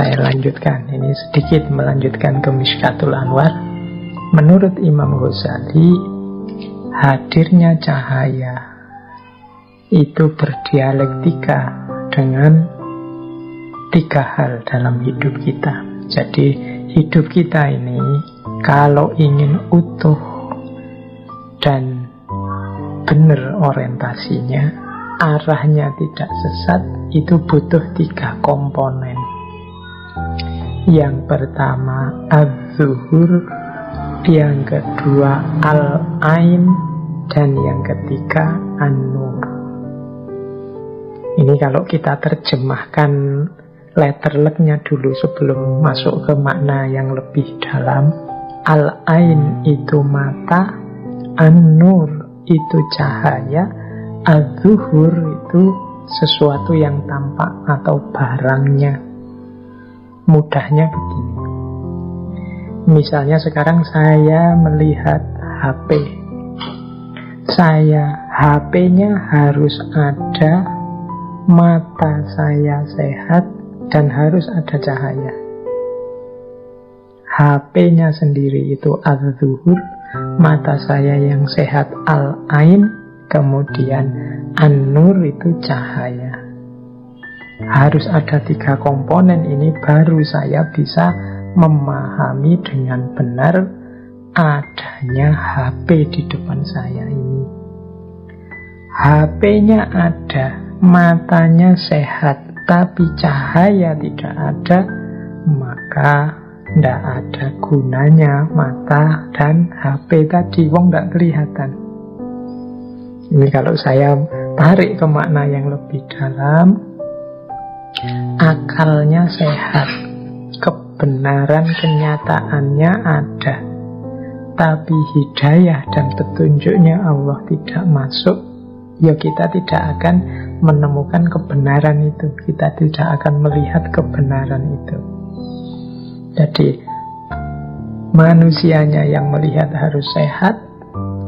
Saya lanjutkan, ini sedikit melanjutkan ke Mishkatul Anwar. Menurut Imam Ghazali, hadirnya cahaya itu berdialektika dengan tiga hal dalam hidup kita. Jadi hidup kita ini kalau ingin utuh dan benar orientasinya, arahnya tidak sesat, itu butuh tiga komponen. Yang pertama az-zuhur, yang kedua al-ain, dan yang ketiga an-nur. Ini kalau kita terjemahkan letter luck-nya dulu sebelum masuk ke makna yang lebih dalam. Al-ain itu mata, an-nur itu cahaya, az-zuhur itu sesuatu yang tampak atau barangnya. Mudahnya begini. Misalnya sekarang saya melihat HP. HP-nya harus ada, mata saya sehat, dan harus ada cahaya. HP-nya sendiri itu az-zuhur, mata saya yang sehat al-ain, kemudian an-nur itu cahaya. Harus ada tiga komponen ini baru saya bisa memahami dengan benar adanya HP di depan saya ini. HP-nya ada, matanya sehat, tapi cahaya tidak ada, maka tidak ada gunanya mata dan HP tadi, wong tidak kelihatan. Ini kalau saya tarik ke makna yang lebih dalam, akalnya sehat, kebenaran kenyataannya ada, tapi hidayah dan petunjuknya Allah tidak masuk, ya kita tidak akan menemukan kebenaran itu, kita tidak akan melihat kebenaran itu. Jadi manusianya yang melihat harus sehat,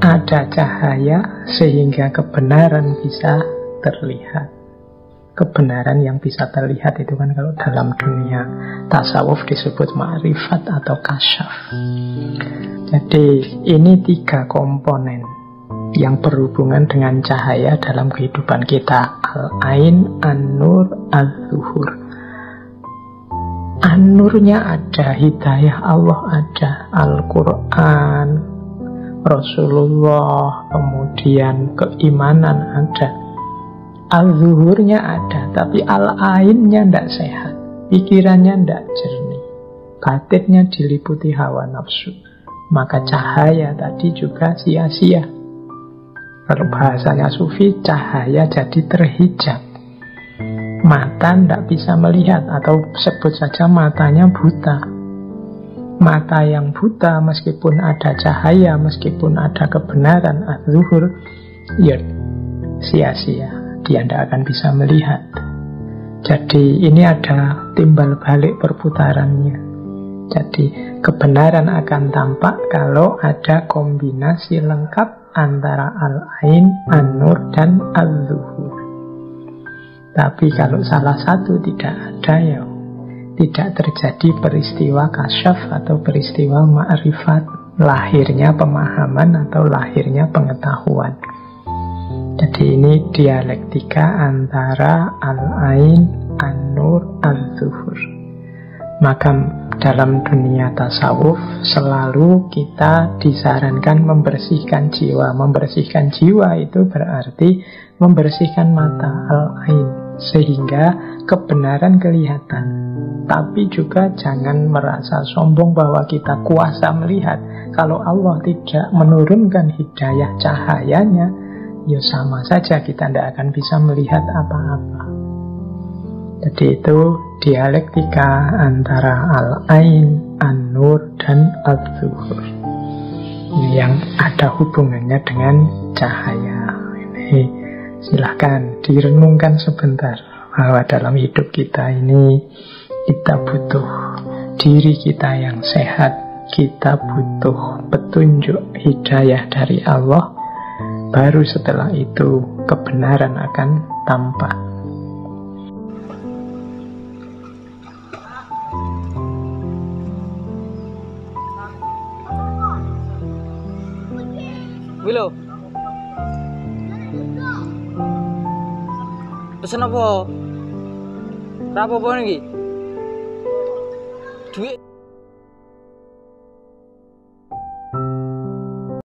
ada cahaya sehingga kebenaran bisa terlihat. Kebenaran yang bisa terlihat itu kan kalau dalam dunia tasawuf disebut ma'rifat atau kasyaf. Jadi ini tiga komponen yang berhubungan dengan cahaya dalam kehidupan kita. Al-ain, an-nur, az-zuhur. An-nurnya ada, hidayah Allah ada, Al-Quran, Rasulullah, kemudian keimanan ada. Al-zuhurnya ada, tapi al-ainnya tidak sehat, pikirannya tidak jernih, batinnya diliputi hawa nafsu, maka cahaya tadi juga sia-sia. Kalau bahasanya sufi, cahaya jadi terhijab, mata tidak bisa melihat, atau sebut saja matanya buta. Mata yang buta meskipun ada cahaya, meskipun ada kebenaran az-zuhur, ya sia-sia, dia tidak akan bisa melihat. Jadi ini ada timbal balik perputarannya. Jadi kebenaran akan tampak kalau ada kombinasi lengkap antara al-ain, an-nur, dan az-zuhur. Tapi kalau salah satu tidak ada, ya tidak terjadi peristiwa kasyaf atau peristiwa ma'rifat, lahirnya pemahaman atau lahirnya pengetahuan. Jadi ini dialektika antara al-ain, an-nur, az-zuhur. Maka dalam dunia tasawuf selalu kita disarankan membersihkan jiwa. Membersihkan jiwa itu berarti membersihkan mata, al-ain, sehingga kebenaran kelihatan. Tapi juga jangan merasa sombong bahwa kita kuasa melihat. Kalau Allah tidak menurunkan hidayah cahayanya, ya sama saja kita tidak akan bisa melihat apa-apa. Jadi itu dialektika antara al-ain, an-nur, dan az-zuhur. Ini yang ada hubungannya dengan cahaya. Ini silahkan direnungkan sebentar, bahwa dalam hidup kita ini kita butuh diri kita yang sehat, kita butuh petunjuk hidayah dari Allah. Baru setelah itu kebenaran akan tampak. lho. Pesen apa? Ora apa-apa niki. Duit